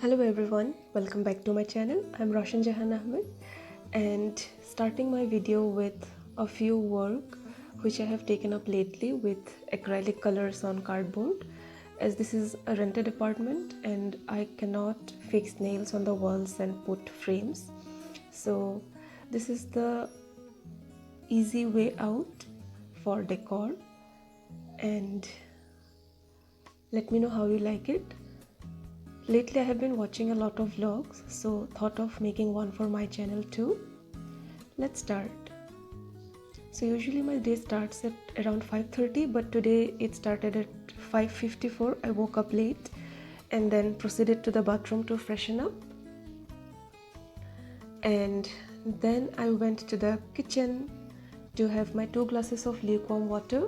Hello everyone, welcome back to my channel. I'm Roshan Jahan Ahmed and starting my video with a few work which I have taken up lately with acrylic colors on cardboard, as this is a rented apartment and I cannot fix nails on the walls and put frames. So this is the easy way out for decor, and let me know how you like it. Lately I have been watching a lot of vlogs, so thought of making one for my channel too. Let's start. So usually my day starts at around 5:30, but today it started at 5:54. I woke up late and then proceeded to the bathroom to freshen up. And then I went to the kitchen to have my 2 glasses of lukewarm water.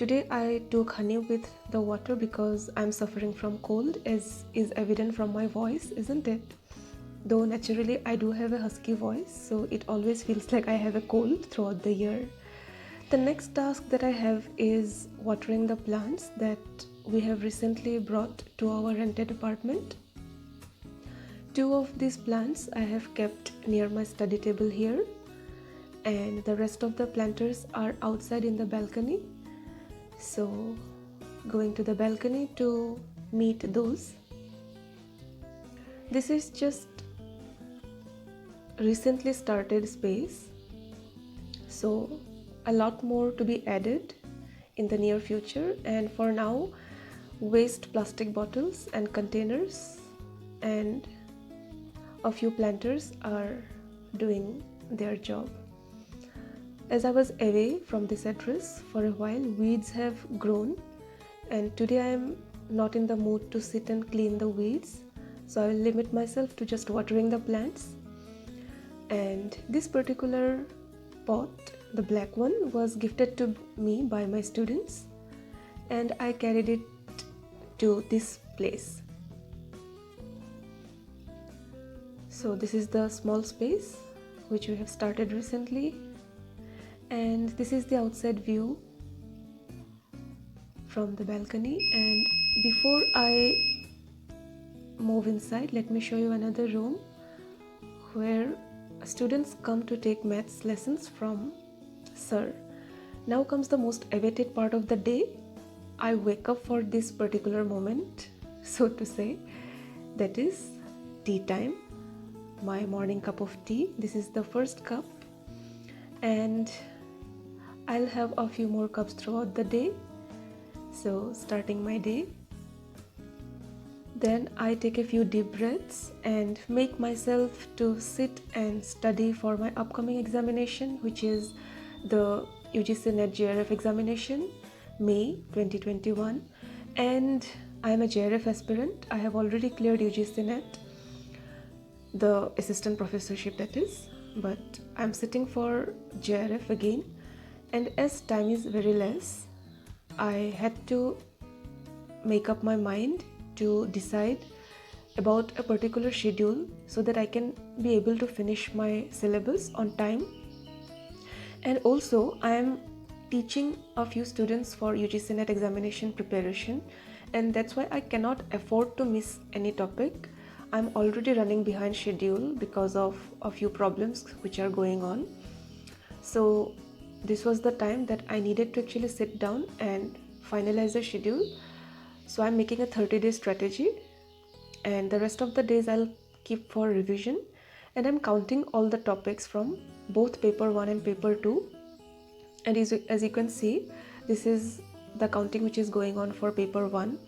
Today I took honey with the water because I'm suffering from cold, as is evident from my voice, isn't it? Though naturally I do have a husky voice, so it always feels like I have a cold throughout the year. The next task that I have is watering the plants that we have recently brought to our rented apartment. 2 of these plants I have kept near my study table here, and the rest of the planters are outside in the balcony. So going to the balcony to meet those. This is just recently started space, so a lot more to be added in the near future, and for now waste plastic bottles and containers and a few planters are doing their job. As I was away from this address for a while, weeds have grown, and today I am not in the mood to sit and clean the weeds, so I will limit myself to just watering the plants. And this particular pot, the black one, was gifted to me by my students, and I carried it to this place. So this is the small space which we have started recently. And this is the outside view from the balcony. And before I move inside, let me show you another room where students come to take maths lessons from sir. Now comes the most awaited part of the day. I wake up for this particular moment, so to say, that is tea time. My morning cup of tea. This is the first cup, and I'll have a few more cups throughout the day. So starting my day, then I take a few deep breaths and make myself to sit and study for my upcoming examination, which is the UGC NET Jrf examination, May 2021. And I am a Jrf-Aspirant. I have already cleared UGC NET, the assistant professorship that is, but I'm sitting for Jrf again. And as time is very less, I had to make up my mind to decide about a particular schedule so that I can be able to finish my syllabus on time. And also I am teaching a few students for UGC NET examination preparation, and that's why I cannot afford to miss any topic. I'm already running behind schedule because of a few problems which are going on. So this was the time that I needed to actually sit down and finalize the schedule. So I'm making a 30-day strategy, and the rest of the days I'll keep for revision, and I'm counting all the topics from both paper 1 and paper 2. And as you can see, this is the counting which is going on for paper 1,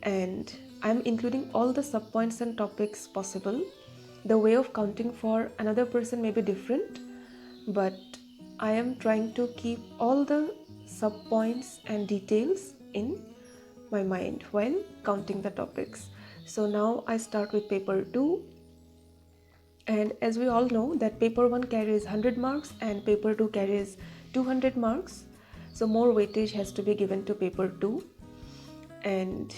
and I'm including all the subpoints and topics possible. The way of counting for another person may be different, but I am trying to keep all the subpoints and details in my mind while counting the topics. So now I start with paper 2, and as we all know that paper 1 carries 100 marks and paper 2 carries 200 marks. So more weightage has to be given to paper 2. And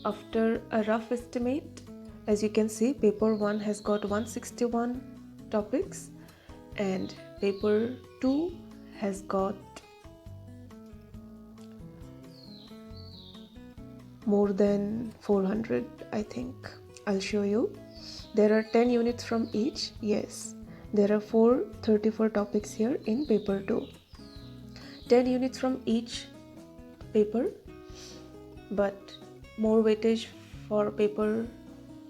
after a rough estimate, as you can see, paper 1 has got 161 topics and paper 2 has got more than 400, I think. I'll show you. There are 10 units from each. Yes, there are 34 topics here in paper 2. 10 units from each paper, but more weightage for paper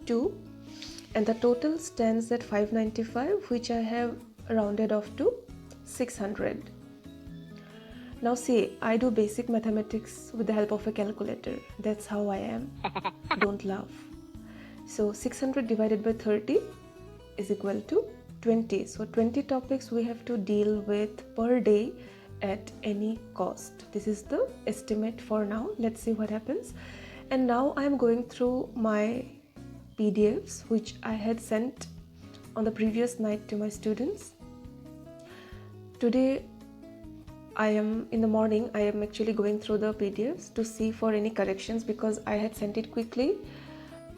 2, and the total stands at 595, which I have rounded off to 600. Now see, I do basic mathematics with the help of a calculator. That's how I am. Don't laugh. So 600 divided by 30 is equal to 20. So 20 topics we have to deal with per day at any cost. This is the estimate for now. Let's see what happens. And now I am going through my PDFs which I had sent on the previous night to my students. Today in the morning I am actually going through the PDFs to see for any corrections, because I had sent it quickly,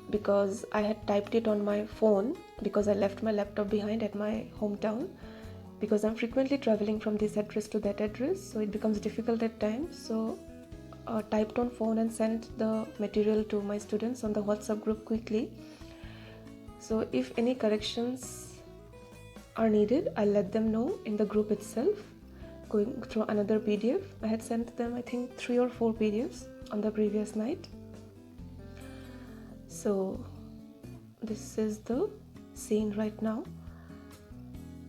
because I had typed it on my phone, because I left my laptop behind at my hometown, because I'm frequently traveling from this address to that address, so it becomes difficult at times. So typed on phone and sent the material to my students on the WhatsApp group quickly. So if any corrections are needed, I'll let them know in the group itself. Going through another PDF, I had sent them I think 3 or 4 PDFs on the previous night. So this is the scene right now.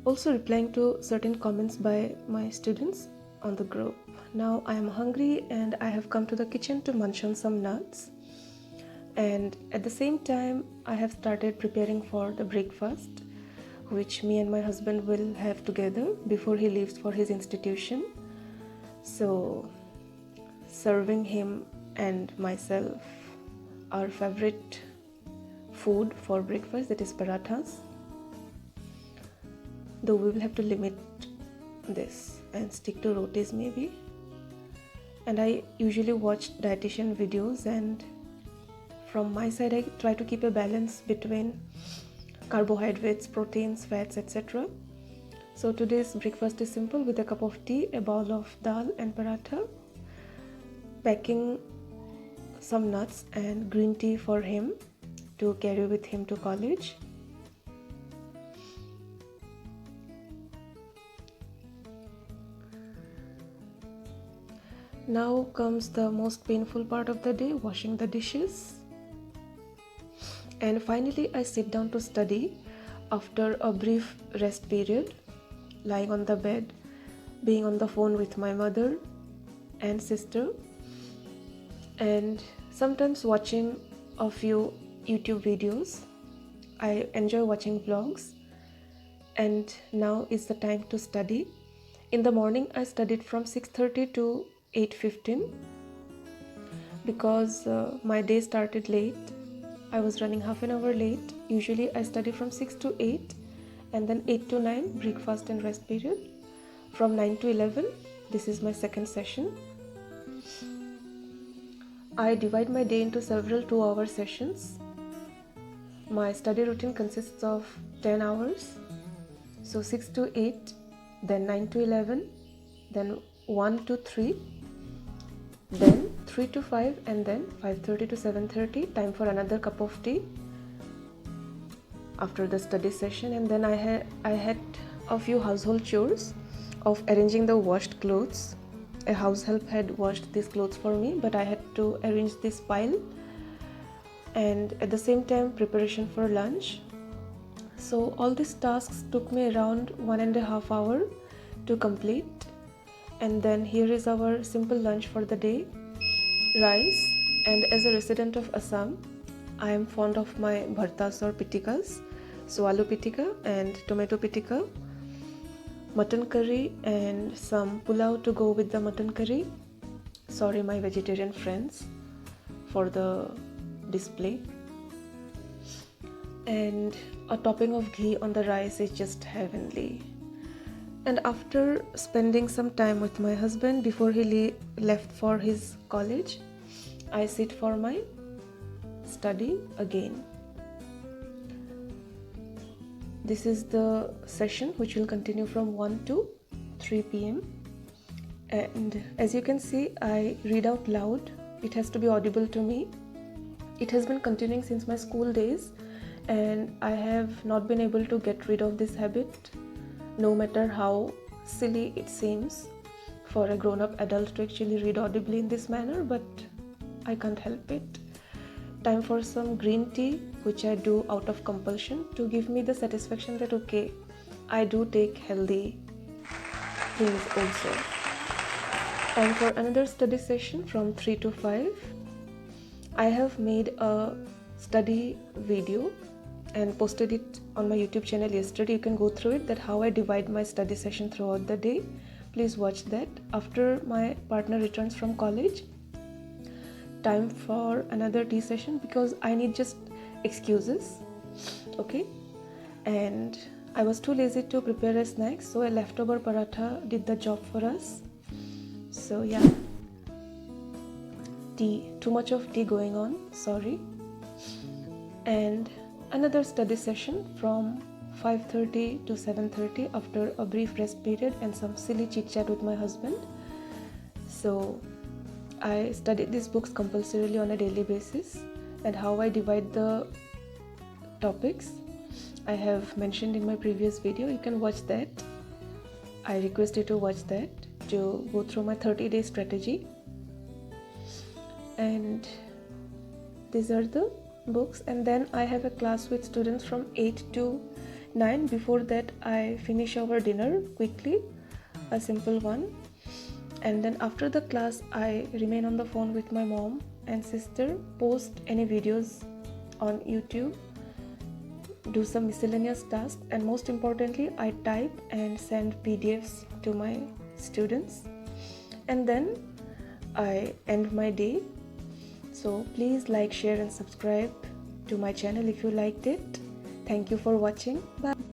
Also replying to certain comments by my students on the group. Now I am hungry and I have come to the kitchen to munch on some nuts, and at the same time I have started preparing for the breakfast which me and my husband will have together before he leaves for his institution. So serving him and myself our favorite food for breakfast, that is parathas, though we will have to limit this and stick to rotis maybe. And I usually watch dietitian videos, and from my side I try to keep a balance between carbohydrates, proteins, fats, etc. So today's breakfast is simple, with a cup of tea, a bowl of dal and paratha, packing some nuts and green tea for him to carry with him to college. Now comes the most painful part of the day, washing the dishes. And finally I sit down to study after a brief rest period, lying on the bed, being on the phone with my mother and sister, and sometimes watching a few YouTube videos. I enjoy watching vlogs, and now is the time to study. In the morning I studied from 6:30 to 8:15 because my day started late. I was running half an hour late. Usually I study from 6 to 8 and then 8 to 9 breakfast and rest period. From 9 to 11, this is my second session. I divide my day into several 2-hour sessions. My study routine consists of 10 hours. So 6 to 8, then 9 to 11, then 1 to 3, then 3 to 5, and then 5:30 to 7:30, time for another cup of tea after the study session. And then I had a few household chores of arranging the washed clothes. A house help had washed these clothes for me, but I had to arrange this pile, and at the same time preparation for lunch. So all these tasks took me around 1.5 hours to complete. And then here is our simple lunch for the day: rice. And as a resident of Assam, I am fond of my bhartas or pitikas. So aloo pitika and tomato pitika, mutton curry, and some pulao to go with the mutton curry. Sorry my vegetarian friends for the display. And a topping of ghee on the rice is just heavenly. And after spending some time with my husband before he left for his college, I sit for my study again. This is the session which will continue from 1 to 3 p.m. And as you can see, I read out loud. It has to be audible to me. It has been continuing since my school days, and I have not been able to get rid of this habit, no matter how silly it seems for a grown-up adult to actually read audibly in this manner, but I can't help it. Time for some green tea, which I do out of compulsion to give me the satisfaction that okay, I do take healthy things also. Time for another study session from 3 to 5. I have made a study video and posted it on my YouTube channel yesterday. You can go through it, that how I divide my study session throughout the day. Please watch that. After my partner returns from college, time for another tea session because I need just excuses, okay? And I was too lazy to prepare a snack, so a leftover paratha did the job for us. So yeah, tea, too much of tea going on, sorry. And another study session from 5:30 to 7:30 after a brief rest period and some silly chit chat with my husband. So I studied these books compulsorily on a daily basis, and how I divide the topics I have mentioned in my previous video. You can watch that. I request you to watch that to go through my 30-day strategy. And these are the books, and then I have a class with students from 8 to 9. Before that I finish our dinner quickly, a simple one, and then after the class I remain on the phone with my mom and sister, post any videos on YouTube, do some miscellaneous tasks, and most importantly I type and send PDFs to my students, and then I end my day. So please like, share and subscribe to my channel if you liked it. Thank you for watching. Bye.